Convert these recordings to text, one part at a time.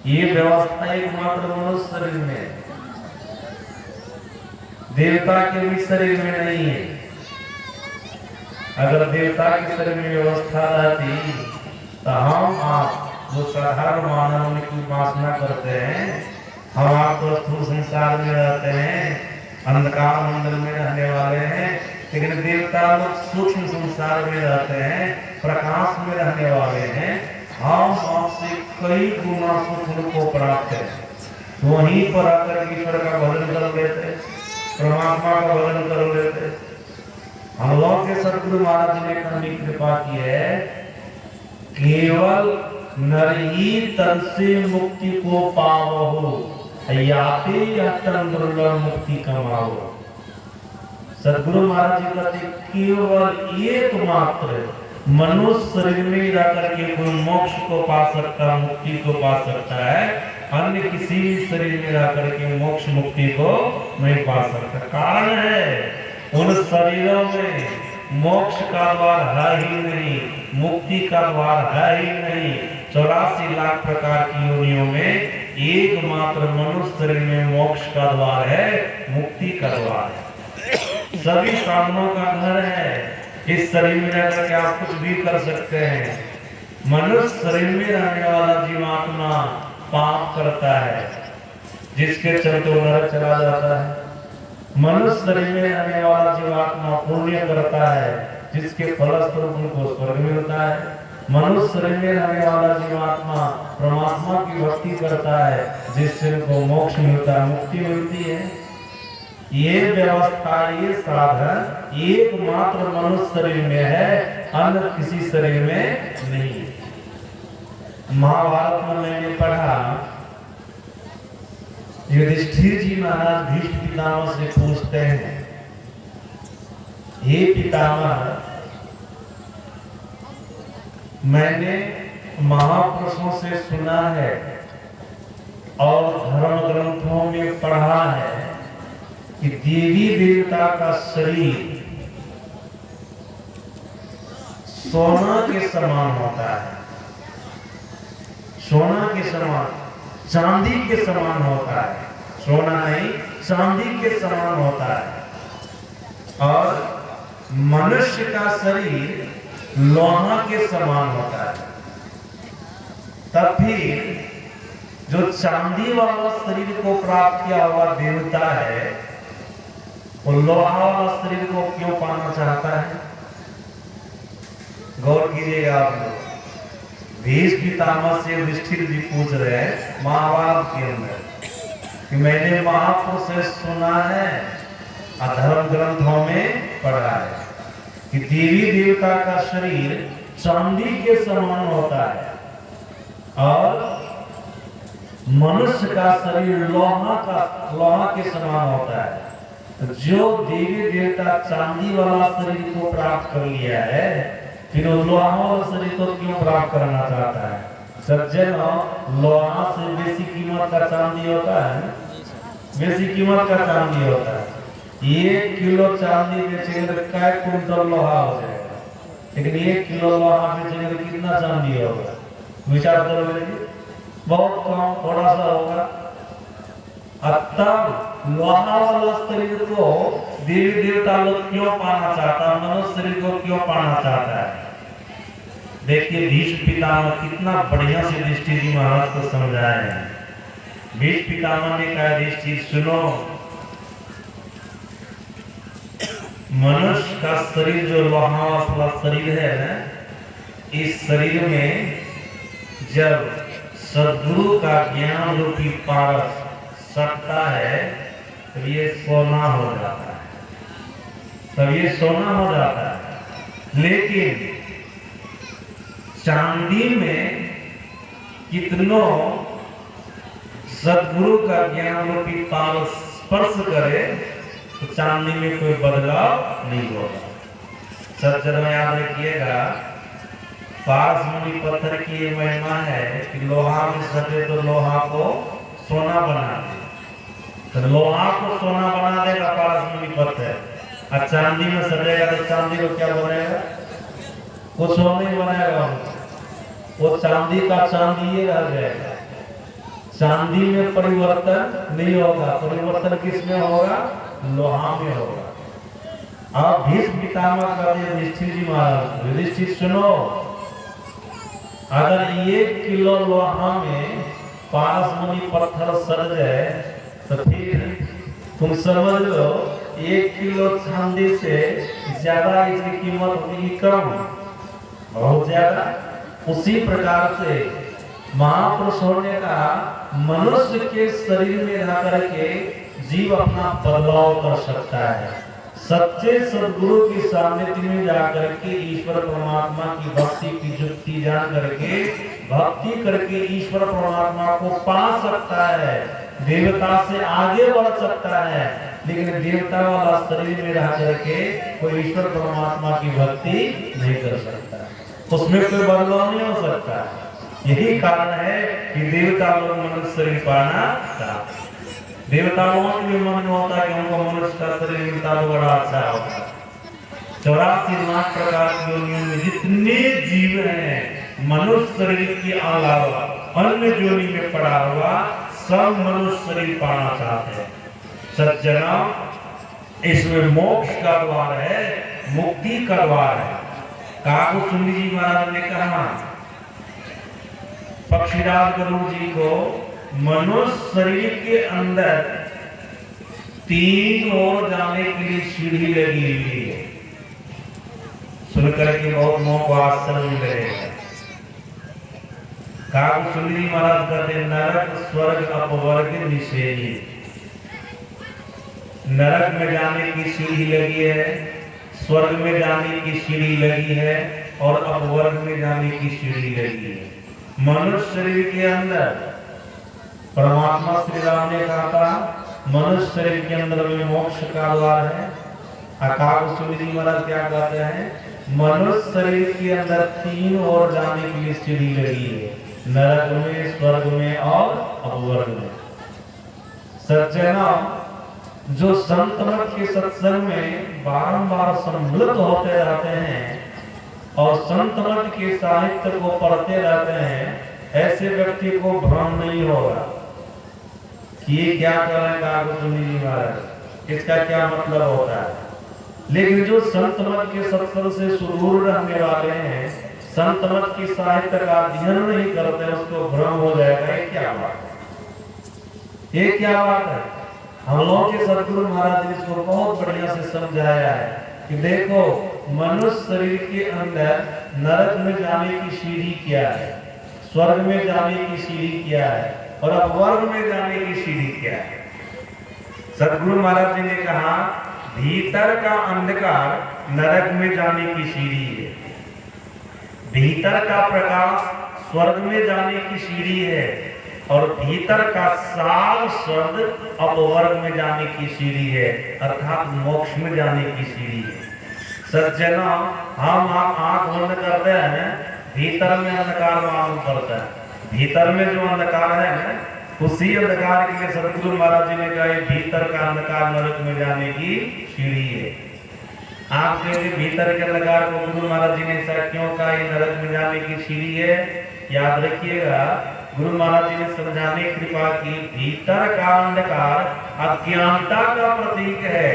ये व्यवस्था एकमात्र मनुष्य शरीर में है, देवता के भी शरीर में नहीं है। अगर देवता के शरीर में व्यवस्था रहती तो हम आप जो साधारण मानव की उपासना करते हैं, हम आप तो स्थूल संसार में रहते हैं, अंधकार मंडल में रहने वाले हैं, लेकिन देवता लोग सूक्ष्म संसार में रहते हैं, प्रकाश में रहने वाले हैं। हम आपसे कई गुना सुख उनको प्राप्त है, वहीं पर आकर ईश्वर का भजन कर लेते, परमात्मा का भजन कर लेते। हम लोग के सदगुरु महाराज जी ने अपनी कृपा की है, केवल नर ही तन से मुक्ति को पावो, याते अत्यंत दुर्लभ मुक्ति कमाओ। सदगुरु महाराज जी कहते केवल एकमात्र मनुष्य शरीर में जाकर के कोई मोक्ष को पा सकता, मुक्ति को पा सकता है, अन्य किसी शरीर में जाकर के मोक्ष मुक्ति को नहीं पा सकता। कारण है उन शरीरों में मोक्ष का द्वार है ही नहीं, मुक्ति का द्वार है ही नहीं। 84 लाख प्रकार की योनियों में एकमात्र मनुष्य शरीर में मोक्ष का द्वार है, मुक्ति का द्वार है, सभी साधनों का घर है। इस शरीर में रहकर के आप कुछ भी कर सकते हैं। मनुष्य शरीर में रहने वाला जीवात्मा पाप करता है, जिसके चलते नरक चला जाता है। मनुष्य शरीर में रहने वाला जीवात्मा पुण्य करता है, जिसके फलस्वरूप उनको स्वर्ग मिलता है। मनुष्य शरीर में रहने वाला जीवात्मा परमात्मा की भक्ति करता है, जिससे उनको मोक्ष मिलता है, मुक्ति मिलती है। ये व्यवस्था, ये साधन एकमात्र मनुष्य शरीर में है, अन्य किसी शरीर में नहीं। महाभारत में मैंने पढ़ा, युधिष्ठिर जी महाराज भीष्म पितामह से पूछते हैं, हे पितामह, मैंने महापुरुषों से सुना है और धर्म ग्रंथों में पढ़ा है कि देवी देवता का शरीर सोना के समान होता है, सोना के समान, चांदी के समान होता है, सोना नहीं चांदी के समान होता है। और मनुष्य का शरीर लोहा के समान होता है। तब फिर जो चांदी वाला शरीर को प्राप्त किया हुआ देवता है, वो लोहा वाला शरीर को क्यों पाना चाहता है? गौर कीजिएगा आप लोग। भीष्म पितामह से युधिष्ठिर जी पूछ रहे हैं महाभारत के अंदर कि मैंने महापुरुष से सुना है, धर्म ग्रंथों में पढ़ा है कि देवी देवता का शरीर चांदी के समान होता है और मनुष्य का शरीर लोहा के समान होता है। जो देवी देवता चांदी वाला शरीर को प्राप्त कर लिया है, फिर वो लोहा वाला शरीर को क्यों प्राप्त करना चाहता है? सज्जन, लोहा से बेसी कीमत का चांदी होता है, बेसी कीमत का चांदी होता है। 1 किलो चांदी बेचेंगे तो क्या कुंटल लोहा हो जाएगा, लेकिन 1 किलो लोहा बेचेंगे तो कितना चांदी होगा? विचार करोगे, बहुत कम, थोड़ा सा होगा। तब लोहा वाला शरीर को देवी देवता लोग क्यों पाना चाहता है, मनुष्य शरीर को क्यों पाना चाहता है? देखिए भीष्म पितामह कितना बढ़िया से युधिष्ठिर जी महाराज को समझाए हैं। भीष्म पितामह ने कहा, युधिष्ठिर सुनो, मनुष्य का शरीर जो लोहा वाला शरीर है, इस शरीर में जब सद्गुरु का ज्ञान रूपी पारस सटता है तो ये सोना हो जाता है, तब ये सोना हो जाता है। लेकिन चांदी में कितनों सद्गुरु का ज्ञान रूपी पारस स्पर्श करे तो चांदी में कोई बदलाव नहीं होगा। सज्जन याद रखिएगा, पारसमणि पत्थर की ये महिमा है कि लोहा में सटे तो लोहा को सोना बना दे, तो लोहा को सोना बना देगा पारसमणि पत्थर, और चांदी में सटेगा तो चांदी को क्या बनेगा? कुछ नहीं बनेगा, वो चांदी का चांदी ही रह जाएगा। चांदी में परिवर्तन नहीं होगा, परिवर्तन किस में होगा? लोहा में होगा। अब भीष्म पितामह का युधिष्ठिर जी महाराज, युधिष्ठिर सुनो, अगर 1 किलो लोहा में पारसमणि पत्थर सड़ जाए तो फिर तुम समझ लो 1 किलो चांदी से ज्यादा इसकी कीमत होगी कम, बहुत ज्यादा। उसी प्रकार से महापुरुषों ने कहा मनुष्य के शरीर में रह करके जीव अपना बदलाव कर सकता है। सच्चे सदगुरु की सानिध्य में जाकर के ईश्वर परमात्मा की भक्ति की युक्ति जान करके भक्ति करके ईश्वर परमात्मा को पा सकता है, देवता से आगे बढ़ सकता है। लेकिन देवता वाला शरीर में रह करके कोई ईश्वर परमात्मा की भक्ति नहीं कर सकता, उसमें कोई बदलाव नहीं हो सकता। यही कारण है कि देवता लोग मनुष्य शरीर पाना चाहते हैं। देवताओं के भी मन होता है कि उनको मनुष्य का शरीर मिलता तो बड़ा अच्छा होता। 84 लाख प्रकार की योनियों में जितने जीव हैं, मनुष्य शरीर के अलावा अन्य योनि में पड़ा हुआ सब मनुष्य शरीर पाना चाहते हैं। सज्जना, इसमें मोक्ष का द्वार है, मुक्ति का द्वार है। काकुसुंडी जी महाराज ने कहा पक्षीराज गुरु जी को मनुष्य शरीर के अंदर 3 ओर जाने के लिए सीढ़ी लगी हुई है। सुनकर के बहुत मोह को आश्चर्य मिलेगा। काकुसुंडी महाराज कहते नरक स्वर्ग अपवर्ग निषेधी। नरक में जाने की सीढ़ी लगी है, स्वर्ग में जाने की सीढ़ी लगी है और अपवर्ग में जाने की सीढ़ी लगी है। मनुष्य शरीर के अंदर परमात्मा श्री राम ने कहा था मनुष्य शरीर के अंदर में मोक्ष का द्वार है। काकुसुंडी जी महाराज क्या कहते हैं? मनुष्य शरीर के अंदर 3 ओर जाने के लिए सीढ़ी लगी है, नरक में, स्वर्ग में और अपवर्ग में। सज्जना, जो संत मत के सत्संग में बारंबार सम्मिलित होते रहते हैं और संत मत के साहित्य को पढ़ते रहते हैं, ऐसे व्यक्ति को भ्रम नहीं होगा कि ये क्या कर रहे हैं काकुसुंडी जी महाराज, इसका क्या मतलब होता है। लेकिन जो संत मत के सत्संग से सुदूर रहने वाले हैं, संत मत की साहित्य का अध्ययन नहीं करते, उसको भ्रम हो जाएगा ये क्या बात है, ये क्या बात है। हम लोगों के सदगुरु महाराज ने इसको बहुत बढ़िया से समझाया है कि देखो मनुष्य शरीर के अंदर नरक में जाने की सीढ़ी क्या है, स्वर्ग में जाने की सीढ़ी क्या है और अपवर्ग में जाने की सीढ़ी क्या है। सदगुरु महाराज जी ने कहा भीतर का अंधकार नरक में जाने की सीढ़ी है, भीतर का प्रकाश स्वर्ग में जाने की सीढ़ी है और भीतर का सार शब्द अपवर्ग में जाने की सीढ़ी है, अर्थात मोक्ष में जाने की सीढ़ी है। सज्जना, हम आंख बंद करते हैं, भीतर में अंधकार मालूम पड़ता है। भीतर में जो अंधकार है ना, उसी अंधकार के लिए सदगुरु महाराज जी ने कहा भीतर का अंधकार नरक में जाने की सीढ़ी है। आपके भीतर के अंधकार को गुरु महाराज जी ने ऐसा क्यों कहा ये नरक में जाने की सीढ़ी है? याद रखिएगा, गुरु महाराज जी ने समझाने की कृपा की भीतर का अंधकार अज्ञानता का प्रतीक है।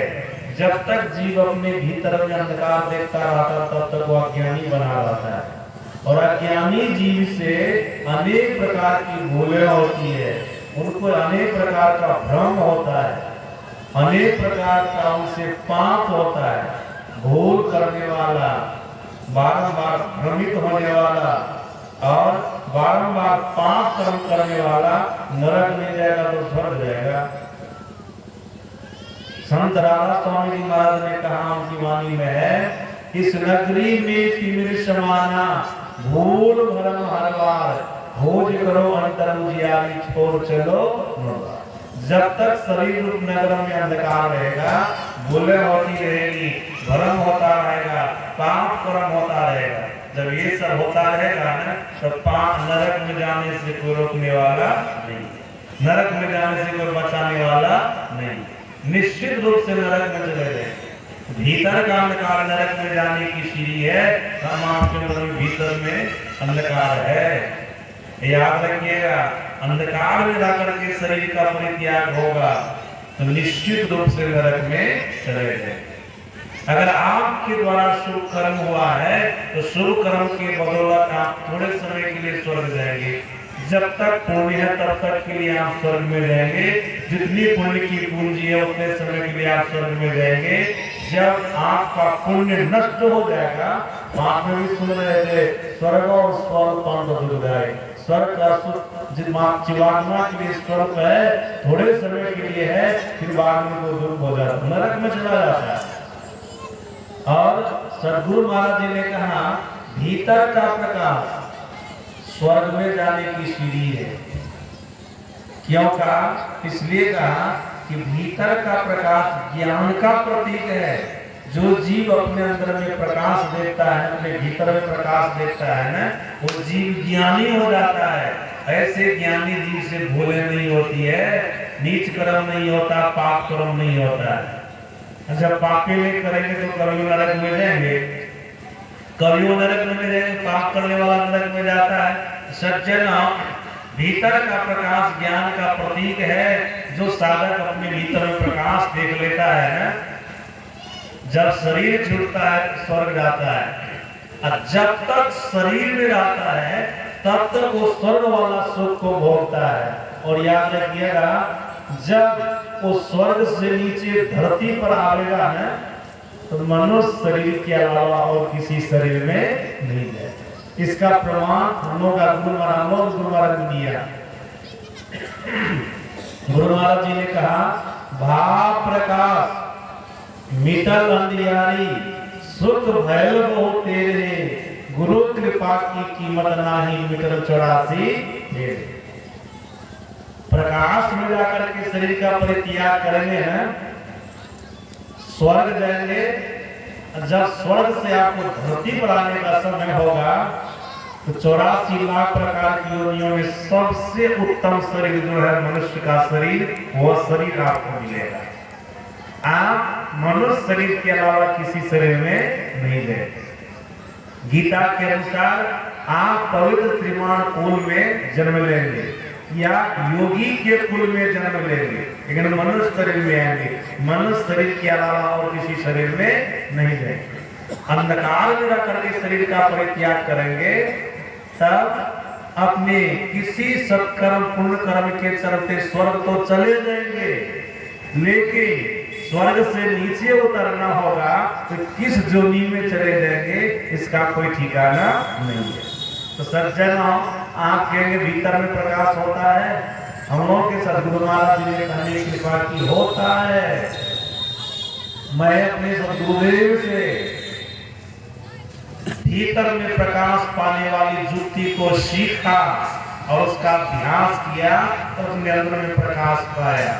जब तक जीव अपने भीतर में अंधकार देखता रहता तब तक वो अज्ञानी बना रहता है और अज्ञानी जीव से अनेक प्रकार की भूलें होती है, उनको अनेक प्रकार का भ्रम होता है, अनेक प्रकार का उनसे पाप होता है। भूल करने वाला, बारंबार भ्रमित होने वाला और बारंबार पाप कर्म करने वाला नरक में जाएगा तो स्वर्ग जाएगा। संत राधा स्वामी जी महाराज ने कहा, उनकी वाणी में है, इस नगरी में तिमिर समाना भूल भरम हर बार, खोज करो अंतर उजियारी छोड़ चलो। जब तक शरीर रूप नगर में अंधकार रहेगा, भूलें होती रहेगी, भ्रम होता रहेगा, पाप कर्म होता रहेगा। जब ये सब होता रहेगा ना, तो नरक में जाने से कोई रोकने वाला नहीं, नरक में जाने से कोई बचाने वाला नहीं, निश्चित रूप से नरक में चले गए। भीतर का अंधकार नरक में जाने की सीढ़ी है, हम आपके भीतर में अंधकार है, याद रखिएगा। अंधकार में रह करके शरीर का परित्याग होगा तो निश्चित रूप से नरक में चले जाएंगे। अगर आपके द्वारा शुभ कर्म हुआ है तो शुभ कर्म के बदौलत आप थोड़े समय के लिए स्वर्ग जाएंगे। जब तक पुण्य है तब तक के लिए आप स्वर्ग में जाएंगे। जितनी पुण्य की पूंजी है उतने समय के लिए आप स्वर्ग में जाएंगे। जब आपका पुण्य नष्ट हो जाएगा, आप में भी सुन रहे थे स्वर्ग और स्वर्ग पांडव दुर्गाए, स्वर्ग का सुख जीवात्मा के लिए स्वर्ग है, थोड़े समय के लिए है, फिर बाद में वो दुर्ग हो जाता है, नरक में चला जाता है। और सदगुरु महाराज जी ने कहा भीतर का प्रकाश स्वर्ग में जाने की सीढ़ी है। क्यों कहा? इसलिए कहा कि भीतर का प्रकाश ज्ञान का प्रतीक है। जो जीव अपने अंदर में प्रकाश देखता है, अपने भीतर में प्रकाश देखता है ना, वो जीव ज्ञानी हो जाता है। ऐसे ज्ञानी जीव से भूले नहीं होती है, नीच कर्म नहीं होता, पाप कर्म नहीं होता है। जब पापी नहीं करेंगे तो कलयुग नरक में जाएंगे, कलयुग नरक में जाएंगे, पाप करने वाला नरक में जाता है। सज्जन, भीतर का प्रकाश ज्ञान का प्रतीक है। जो साधक अपने भीतर में प्रकाश देख लेता है ना, जब शरीर छूटता है तो स्वर्ग जाता है, और जब तक शरीर में रहता है तब तक वो स्वर्ग वाला सुख को भोगता है। और याद रखिएगा, जब वो स्वर्ग से नीचे धरती पर आएगा ना, तो मनुष्य शरीर के अलावा और किसी शरीर में नहीं जाए। इसका प्रमाण हम लोग गुरु महाराज ने दिया। गुरु महाराज जी ने कहा भाव प्रकाश मिटल अंधियारी, सुख भयल बहु तेरे, गुरु कृपा की कीमत नाही, मिटल 84 तेरे। प्रकाश में जाकर के शरीर का परित्याग करेंगे ना, स्वर्ग जाएंगे। जब स्वर्ग से आपको धरती पर आने का समय होगा तो 84 लाख प्रकार की योनियों में सबसे उत्तम शरीर जो है मनुष्य का शरीर, वह शरीर आपको मिलेगा। आप मनुष्य शरीर के अलावा किसी शरीर में नहीं जाएंगे। गीता के अनुसार आप पवित्र त्रिमाण कुल में जन्म लेंगे या योगी के कुल में जन्म लेंगे, लेकिन मनुष्य शरीर में आएंगे। मनुष्य शरीर के अलावा और किसी शरीर में नहीं जाएंगे। अंधकार में रह करके शरीर का परित्याग करेंगे, तब अपने किसी सत्कर्म पुण्य कर्म के चलते स्वर्ग तो चले जाएंगे, लेकिन स्वर्ग से नीचे उतरना होगा तो किस जोनी में चले जाएंगे इसका कोई ठिकाना नहीं है। तो सज्जन, आप कहेंगे भीतर में प्रकाश होता है। हम लोग के सदगुरु महाराज जी ने कहने की कृपा की होता है। मैं अपने सदगुरुदेव से भीतर में प्रकाश पाने वाली युक्ति को सीखा और उसका अभ्यास किया और अपने अंदर में प्रकाश पाया।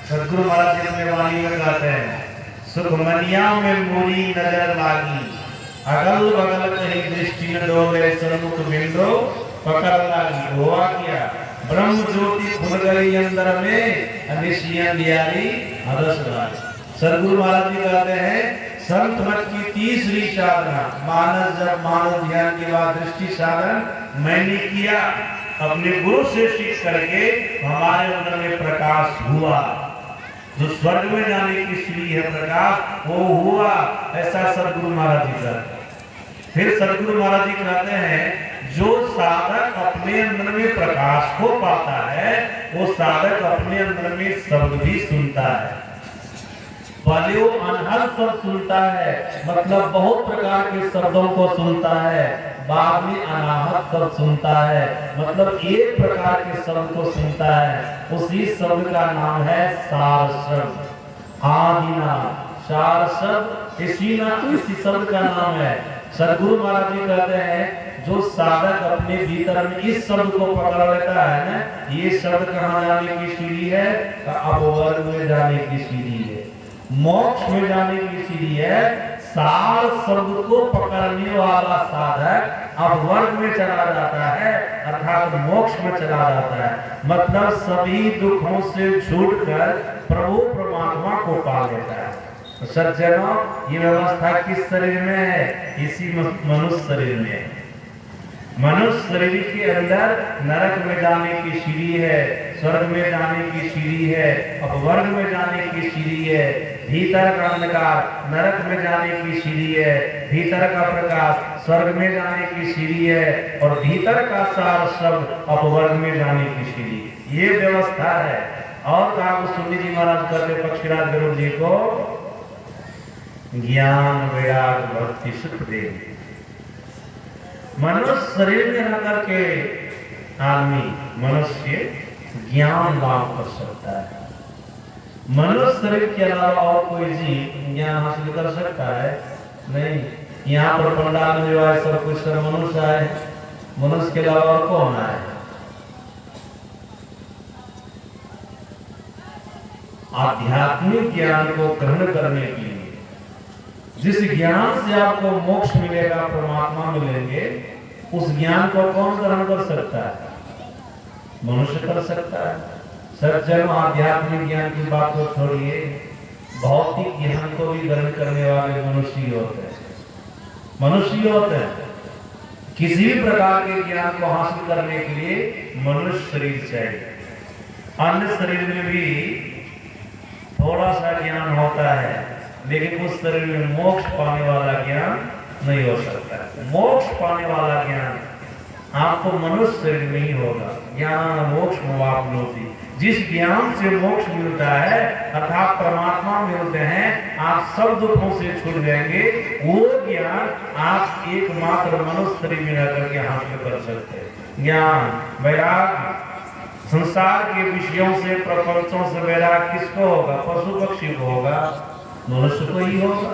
सदगुरु महाराज जी अपने वाणी में कहते हैं, सुखमनिया में मोरी नजर लागी, अगल बगल कहीं दृष्टि न डोले, सन्मुख बिंदो पकड़ लागी। हुआ क्या? ब्रह्म ज्योति खुल गई अंदर में, अनिशिया दियारी हदस लागी। सदगुरु महाराज जी कहते हैं, संत मत की तीसरी साधना मानस, जब मानस ध्यान के बाद दृष्टि साधन मैंने किया, अपने गुरु से सीख करके हमारे अंदर में प्रकाश हुआ। जो स्वर्ग में जाने की सीढ़ी है प्रकाश, वो हुआ। ऐसा सदगुरु महाराज जी का। फिर सदगुरु महाराज जी कहते हैं, जो साधक अपने अंदर में प्रकाश को पाता है, वो साधक अपने अंदर में शब्द भी सुनता है। पहले वो अनहद शब्द सुनता है, मतलब बहुत प्रकार के शब्दों को सुनता है। बाद में अनाहत शब्द सुनता है, मतलब एक प्रकार के शब्द को सुनता है। उसी शब्द का नाम है सार शब्द। आदिना सार शब्द इसी शब्द का नाम है। सदगुरु महाराज जी कहते हैं, जो साधक अपने भीतर में इस शब्द को पकड़ लेता है ना, ये शब्द कहाँ जाने की सीढ़ी है? अपवर्ग में जाने की सीढ़ी है, मोक्ष में जाने की सीढ़ी है। सार शब्द को पकड़ने वाला साधक अब वर्ग में चला जाता है, अर्थात मोक्ष में चला जाता है। मतलब सभी दुखों से छूटकर प्रभु परमात्मा को पा लेता है। तो सज्जनों, ये व्यवस्था किस शरीर में है? इसी मनुष्य शरीर में। मनुष्य शरीर के अंदर नरक में जाने की सीढ़ी है, स्वर्ग में जाने की सीढ़ी है, अपवर्ग में जाने की सीढ़ी है। भीतर का अंधकार नरक में जाने की सीढ़ी है, भीतर का प्रकाश स्वर्ग में जाने की सीढ़ी है, और भीतर का सार शब्द अपवर्ग में जाने की सीढ़ी। ये व्यवस्था है। और कहा सुनी जी महाराज करते पक्षीराज गरुड़ जी को, ज्ञान वैराग भक्ति सुख देव। मनुष्य शरीर में रह करके आदमी मनुष्य ज्ञान लाभ कर सकता है। मनुष्य शरीर के अलावा और कोई जीव ज्ञान हासिल कर सकता है नहीं। यहाँ पर पंडाल में जो है सब कुछ सब मनुष्य है, मनुष्य के अलावा और कौन है? आध्यात्मिक ज्ञान को ग्रहण करने के लिए, जिस ज्ञान से आपको मोक्ष मिलेगा, परमात्मा मिलेंगे, उस ज्ञान को कौन ग्रहण कर सकता है? मनुष्य कर सकता है। सज्जन आध्यात्मिक ज्ञान की बात को छोड़िए, भौतिक ज्ञान को भी ग्रहण करने वाले मनुष्य ही होते हैं। मनुष्य ही होते हैं। किसी भी प्रकार के ज्ञान को हासिल करने के लिए मनुष्य शरीर चाहिए। अन्य शरीर में भी थोड़ा सा ज्ञान होता है, लेकिन उस शरीर में मोक्ष पाने वाला ज्ञान नहीं हो सकता। मोक्ष पाने वाला ज्ञान आपको मनुष्य शरीर में ही होगा। ज्ञान मोक्ष मोक्षाप्नोति। जिस ज्ञान से मोक्ष मिलता है अर्थात परमात्मा मिलते हैं, आप सब दुखों से छूट जाएंगे। वो ज्ञान आप एकमात्र मनुष्य शरीर में रहकर के हासिल कर सकते हैं। ज्ञान वैराग्य, संसार के विषयों से प्रपंचों से वैराग्य किसको होगा? पशु पक्षी को होगा, मनुष्य को ही होगा।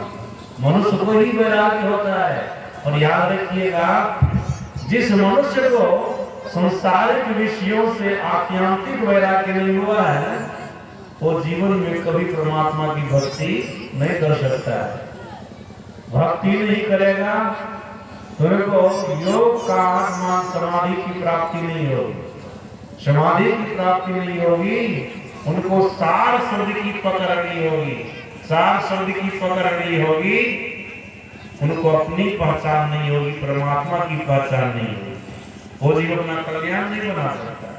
मनुष्य को ही वैराग्य होता है। और याद रखिएगा, जिस मनुष्य को संसारिक विषयों से आत्यांतिक वैराग्य नहीं हुआ है, वो जीवन में कभी परमात्मा की भक्ति नहीं कर सकता है। भक्ति नहीं करेगा तो योग का आत्मा समाधि की प्राप्ति नहीं होगी। समाधि की प्राप्ति नहीं होगी, उनको सार शब्द की पकड़ नहीं होगी। सार शब्द की पकड़ नहीं होगी, उनको अपनी पहचान नहीं होगी, परमात्मा की पहचान नहीं होगी। वो जीवन अपना कल्याण नहीं बना सकता,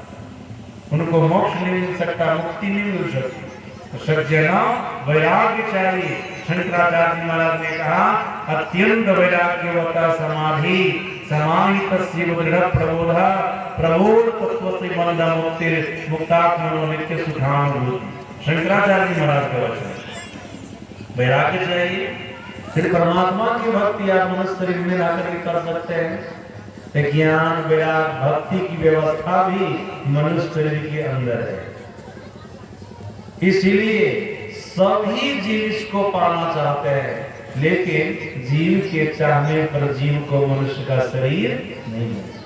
उनको मोक्ष नहीं मिल सकता, मुक्ति नहीं मिल सकती। तो सज्जना वैराग्य चाहिए। शंकराचार्य महाराज ने कहा, अत्यंत वैराग्यवता समाधि समाहित तस्य दृढ़ प्रबोधा प्रबोध तत्व से मंद मुक्ति मुक्तात्मनो नित्य सुखानुभूति। शंकराचार्य महाराज का वचन। वैराग्य चाहिए, फिर परमात्मा की भक्ति आप मनुष्य शरीर में आकर कर सकते हैं। ज्ञान वैराग भक्ति की व्यवस्था भी मनुष्य शरीर के अंदर है। इसलिए सभी जीव इसको पाना चाहते हैं, लेकिन जीव के चाहने पर जीव को मनुष्य का शरीर नहीं मिलता।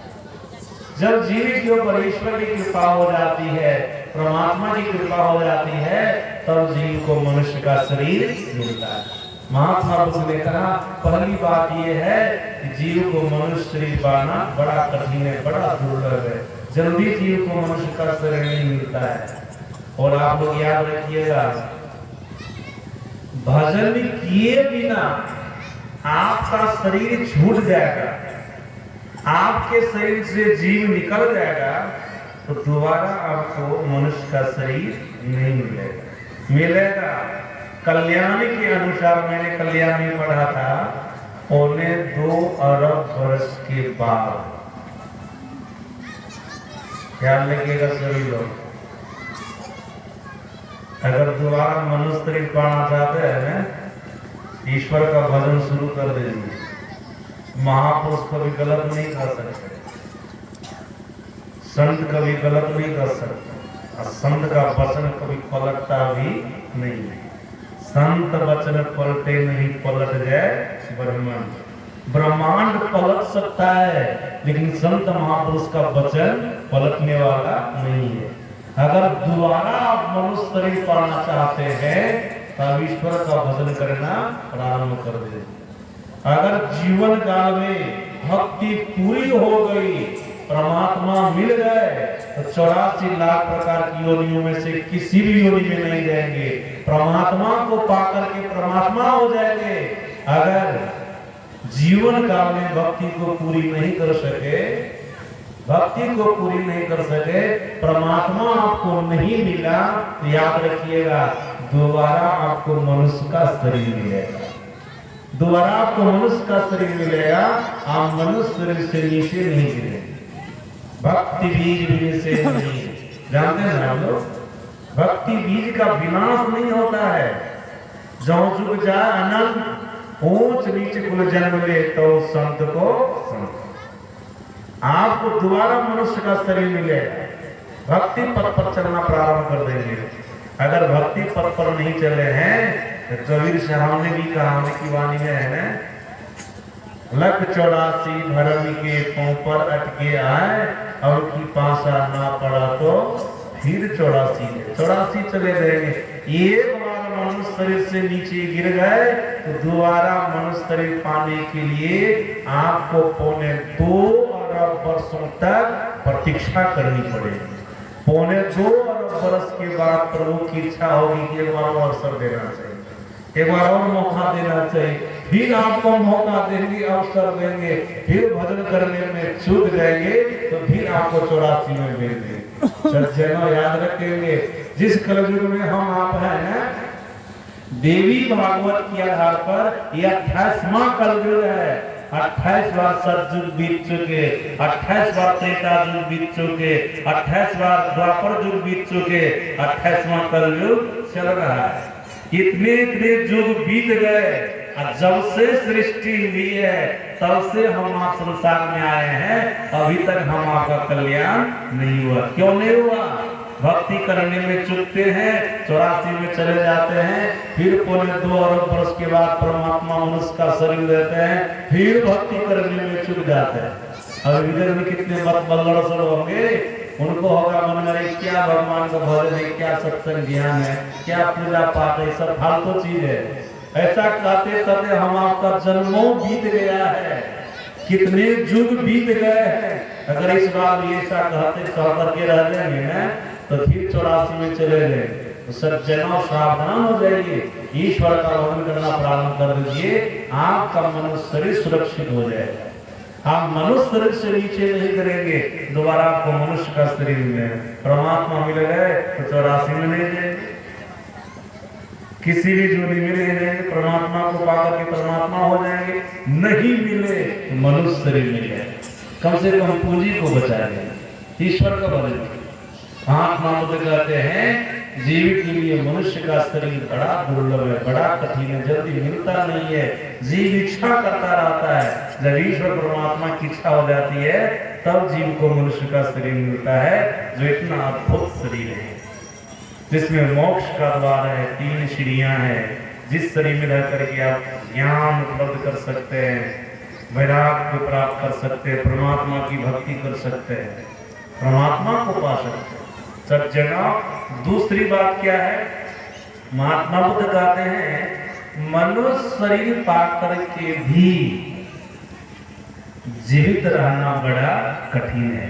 जब जीव के ऊपर ईश्वर की कृपा हो जाती है, परमात्मा की कृपा हो जाती है, तब जीव को मनुष्य का शरीर मिलता है। महात्मा बुद्ध ने कहा, पहली बात यह है कि जीव को मनुष्य शरीर पाना बड़ा कठिन है, बड़ा दुर्लभ है। जल्दी जीव को मनुष्य का शरीर नहीं मिलता है। और आप लोग याद रखिएगा, भजन किए बिना आपका शरीर छूट जाएगा, आपके शरीर से जीव निकल जाएगा, तो दोबारा आपको मनुष्य का शरीर नहीं मिलेगा। मिलेगा कल्याणी के अनुसार। मैंने कल्याण में पढ़ा था, 2 अरब वर्ष के बाद। ख्याल रखिएगा सभी लोग, अगर दोबारा मनुष्य शरीर पाना चाहते हैं ना, ईश्वर का भजन शुरू कर दीजिए। महापुरुष कभी गलत नहीं कर सकते, संत कभी गलत नहीं कर सकते, और संत का वचन कभी पलटता भी नहीं है। संत वचन पलटे नहीं, पलट जाए ब्रह्मांड। ब्रह्मांड पलट सकता है, लेकिन संत महापुरुष का वचन पलटने वाला नहीं है। अगर दोबारा आप मनुष्य शरीर पाना चाहते हैं, तब ईश्वर का भजन करना प्रारंभ कर दे। अगर जीवन काल में भक्ति पूरी हो गई, परमात्मा मिल गए, तो 84 लाख प्रकार की योनियों में से किसी भी योनि में नहीं जाएंगे, परमात्मा को पाकर के परमात्मा हो जाएंगे। अगर जीवन काल में भक्ति को पूरी नहीं कर सके, भक्ति को पूरी नहीं कर सके, परमात्मा आपको नहीं मिला, तो याद रखिएगा दोबारा आपको मनुष्य का शरीर मिलेगा, दोबारा आपको मनुष्य का शरीर मिलेगा, आप मनुष्य शरीर से नीचे नहीं गिरेंगे। भक्ति बीज भी से नहीं, जानते हैं आप लोग, भक्ति बीज का विनाश नहीं होता है। जो जुग जाए अनंत, ऊंच नीच कुल जन्म ले तो संत को संत, आपको दोबारा मनुष्य का शरीर मिलेगा, भक्ति पथ पर चलना प्रारंभ कर देंगे। अगर भक्ति पथ पर नहीं चले हैं तो कबीर साहब ने भी कहा की वाणी में है ना, 184 धर्म के पांव पर अटके आए और की पासा ना पड़ा तो फिर 84 चले जाएंगे। एक बार मनुष्य शरीर से नीचे गिर गए तो दोबारा मनुष्य शरीर पाने के लिए आपको 2.25 अरब वर्षों तक प्रतीक्षा करनी पड़ेगी। 2.25 अरब वर्ष के बाद प्रभु की इच्छा होगी कि एक बार अवसर देना चाहिए, एक बार और मौका देना चाहिए, फिर आपको मौका देंगे, अवसर देंगे, फिर भजन करने में चूक जाएंगे तो फिर आपको 84 में भेज देंगे। सज्जनों याद रखेंगे, जिस कलयुग में हम आप हैं ना, देवी भागवत के आधार पर यह 28वां कलयुग है। 28 बार सतयुग बीत चुके, 28 बार त्रेता युग बीत चुके, 28 बार द्वापर युग बीत चुके, 28वां कलयुग चल रहा है। इतने युग बीत गए और जब से सृष्टि हुई है तब से हम आप संसार में आए हैं, अभी तक हम आपका कल्याण नहीं हुआ। क्यों नहीं हुआ? भक्ति करने में चूकते हैं, 84 में चले जाते हैं, फिर 2.25 अरब वर्ष के बाद परमात्मा मनुष्य का शरीर देते हैं, फिर भक्ति करने में चूक जाते हैं। अब इधर में कितने बल्लड़ होंगे, उनको होगा मन में क्या भगवान का भजन है, क्या सत्संग ज्ञान है, क्या पूजा पाठ है, सब फालतू चीज है। ऐसा कहते कहते हम आपका जन्मों बीत गया है, कितने युग बीत गए हैं। अगर इस बार ये ऐसा कहते कह करके रह जाएंगे ना तो फिर 84 में चले गए तो सज्जनों सावधान हो जाइए, ईश्वर का भजन करना प्रारंभ कर दीजिए, आपका मनुष्य शरीर सुरक्षित हो जाएगा। आप मनुष्य शरीर से नीचे नहीं करेंगे, दोबारा आपको मनुष्य का शरीर मिले, परमात्मा मिल गए तो 84 में नहीं जाएंगे, किसी भी जोड़ी मिले नहीं, परमात्मा को पाकर के परमात्मा हो जाएंगे। नहीं मिले तो मनुष्य शरीर मिले, कम से कम पूंजी को बचाएंगे, ईश्वर का भजन। महात्मा बुद्ध कहते हैं जीव के लिए मनुष्य का शरीर बड़ा दुर्लभ है, बड़ा कठिन है, जल्दी मिलता नहीं है। जीव इच्छा करता रहता है, जब ईश्वर परमात्मा की इच्छा हो जाती है तब जीव को मनुष्य का शरीर मिलता है, जो इतना अद्भुत शरीर है जिसमें मोक्ष का द्वार है, 3 सीढ़ियां हैं, जिस शरीर में रह करके आप ज्ञान उपलब्ध कर सकते हैं, वैराग्य को प्राप्त कर सकते हैं, परमात्मा की भक्ति कर सकते हैं, परमात्मा को पा सकते हैं। सज्जनों दूसरी बात क्या है, महात्मा बुद्ध कहते हैं मनुष्य शरीर पाकर के भी जीवित रहना बड़ा कठिन है।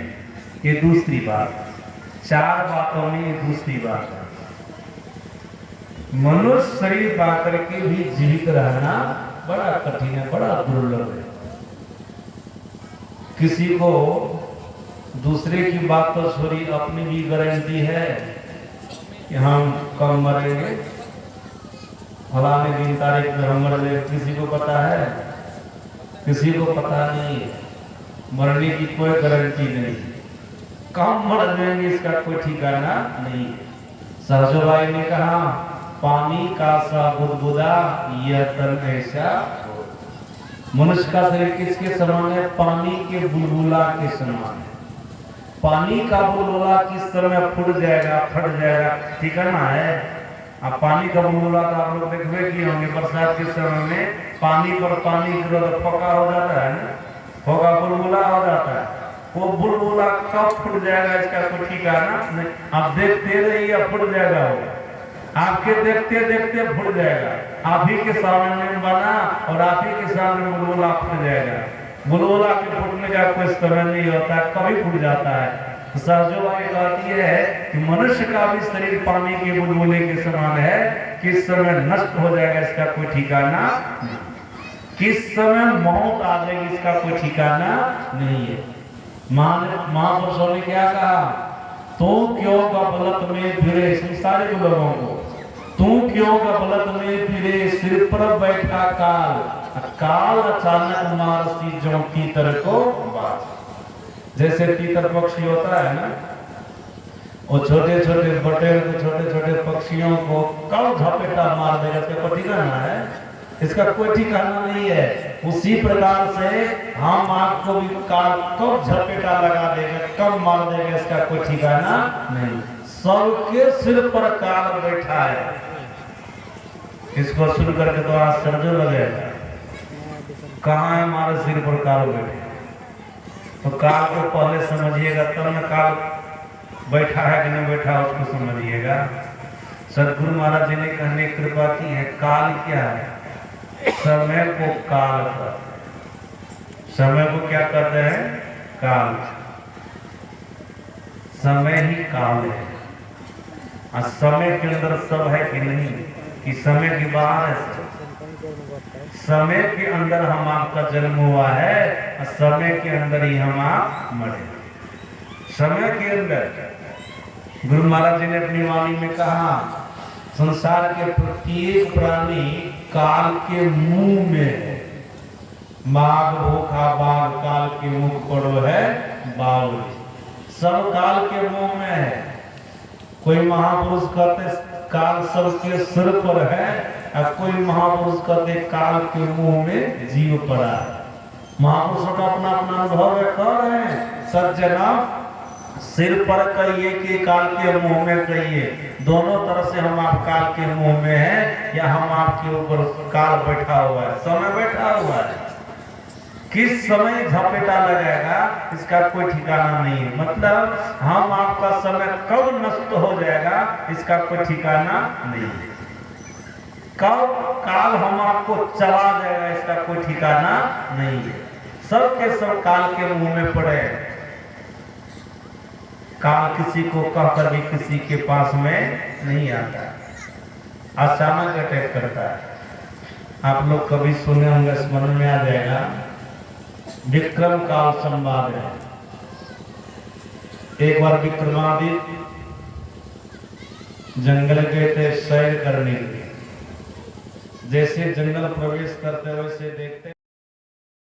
ये दूसरी बात, 4 बातों में ये दूसरी बात है। मनुष्य शरीर पाकर के भी जीवित रहना बड़ा कठिन है, बड़ा दुर्लभ है। किसी को दूसरे की बात तो छोड़ी, अपनी भी गारंटी है कि हम कब मरेंगे, फलाने दिन तारीख में हम मर जाएंगे। किसी को पता है? किसी को पता नहीं, मरने की कोई गारंटी नहीं, कब मर जाएंगे इसका कोई ठिकाना नहीं। सरजू भाई ने कहा पानी का सा बुदबुदा यह तन ऐसा। मनुष्य का शरीर किसके समान है? पानी के बुलबुला के समान है। पानी का बुलबुला किस समय फूट जाएगा, फट जाएगा, ठिकाना है? अब पानी का बुलबुला तो आप लोग देखते कि होंगे, बरसात के समय में पानी पर पानी गिरो तो पका हो जाता है ना, होगा बुलबुला हो जाता है। वो बुलबुला कब फूट जाएगा इसका कोई ठिकाना नहीं। आप देखते रहिए फूट जाएगा, वो आपके देखते देखते फूट जाएगा। आप ही के सामने बना और आप ही के सामने बुलबुला फूट जाएगा। बुलबुला के फूटने का कोई समय नहीं होता, कभी फूट जाता है। तो सहजो भाई कहती है कि मनुष्य का भी शरीर पानी के बुलबुले के समान है, किस समय नष्ट हो जाएगा इसका कोई ठिकाना नहीं। किस समय मौत आ जाएगी इसका कोई ठिकाना नहीं है। महापुरुषों ने क्या कहा, तू क्यों गफलत में फिरे, संसारिक लोगों को, तू क्यों गफलत में फिरे, सिर पर बैठा काल, काल अचानक मारती जो तीतर को बात। जैसे तीतर पक्षी होता है ना, वो छोटे छोटे बटेर को, छोटे छोटे पक्षियों को कब झपेटा मार देगा इसका कोई ठिकाना है, इसका कोई ठिकाना नहीं है। उसी प्रकार से हम आपको भी काल कब झपेटा लगा देगा, कब मार देगा, इसका कोई ठिकाना नहीं। सबके सिर पर काल बैठा है। इसको सुन करके तो आश्चर्य लगेगा, कहाँ है हमारे सिर पर काल बैठे। तो काल को पहले समझिएगा, तब न काल बैठा है कि नहीं बैठा उसको समझिएगा। सदगुरु महाराज जी ने कहने कृपा की है, काल क्या है, समय को काल कर, समय को क्या कहते हैं, काल। समय ही काल है। और समय के अंदर सब है कि नहीं, कि समय के बाहर है। समय के अंदर हम आपका जन्म हुआ है और समय के अंदर ही हम आप मरे। समय के अंदर गुरु महाराज जी ने अपनी वाणी में कहा, संसार के प्रत्येक प्राणी काल के मुंह में है। माघ भूखा बाघ काल के मुख पड़ो है बावली, सब काल के मुंह में है। कोई महापुरुष कहते काल सबके सिर पर है, और कोई महापुरुष कहते काल के मुंह में जीव पड़ा है। महापुरुषों का अपना अपना अनुभव कर रहे हैं। सज्जना सिर पर कहिए कि काल के मुंह में कहिए, दोनों तरह से हम आप काल के मुंह में हैं, या हम आपके ऊपर काल बैठा हुआ है, समय बैठा हुआ है। किस समय झपेटा लगाएगा इसका कोई ठिकाना नहीं है। मतलब हम आपका समय कब नष्ट हो जाएगा इसका कोई ठिकाना नहीं है। कब काल हम आपको चला जाएगा इसका कोई ठिकाना नहीं है। सब के सब काल के मुंह में पड़े। काल किसी को कहकर भी किसी के पास में नहीं आता, अचानक अटैक करता है। आप लोग कभी सुने होंगे, स्मरण में आ जाएगा, विक्रम काल संवाद है। एक बार विक्रमादित्य जंगल गए थे सैर करने के लिए। जैसे जंगल प्रवेश करते वैसे देखते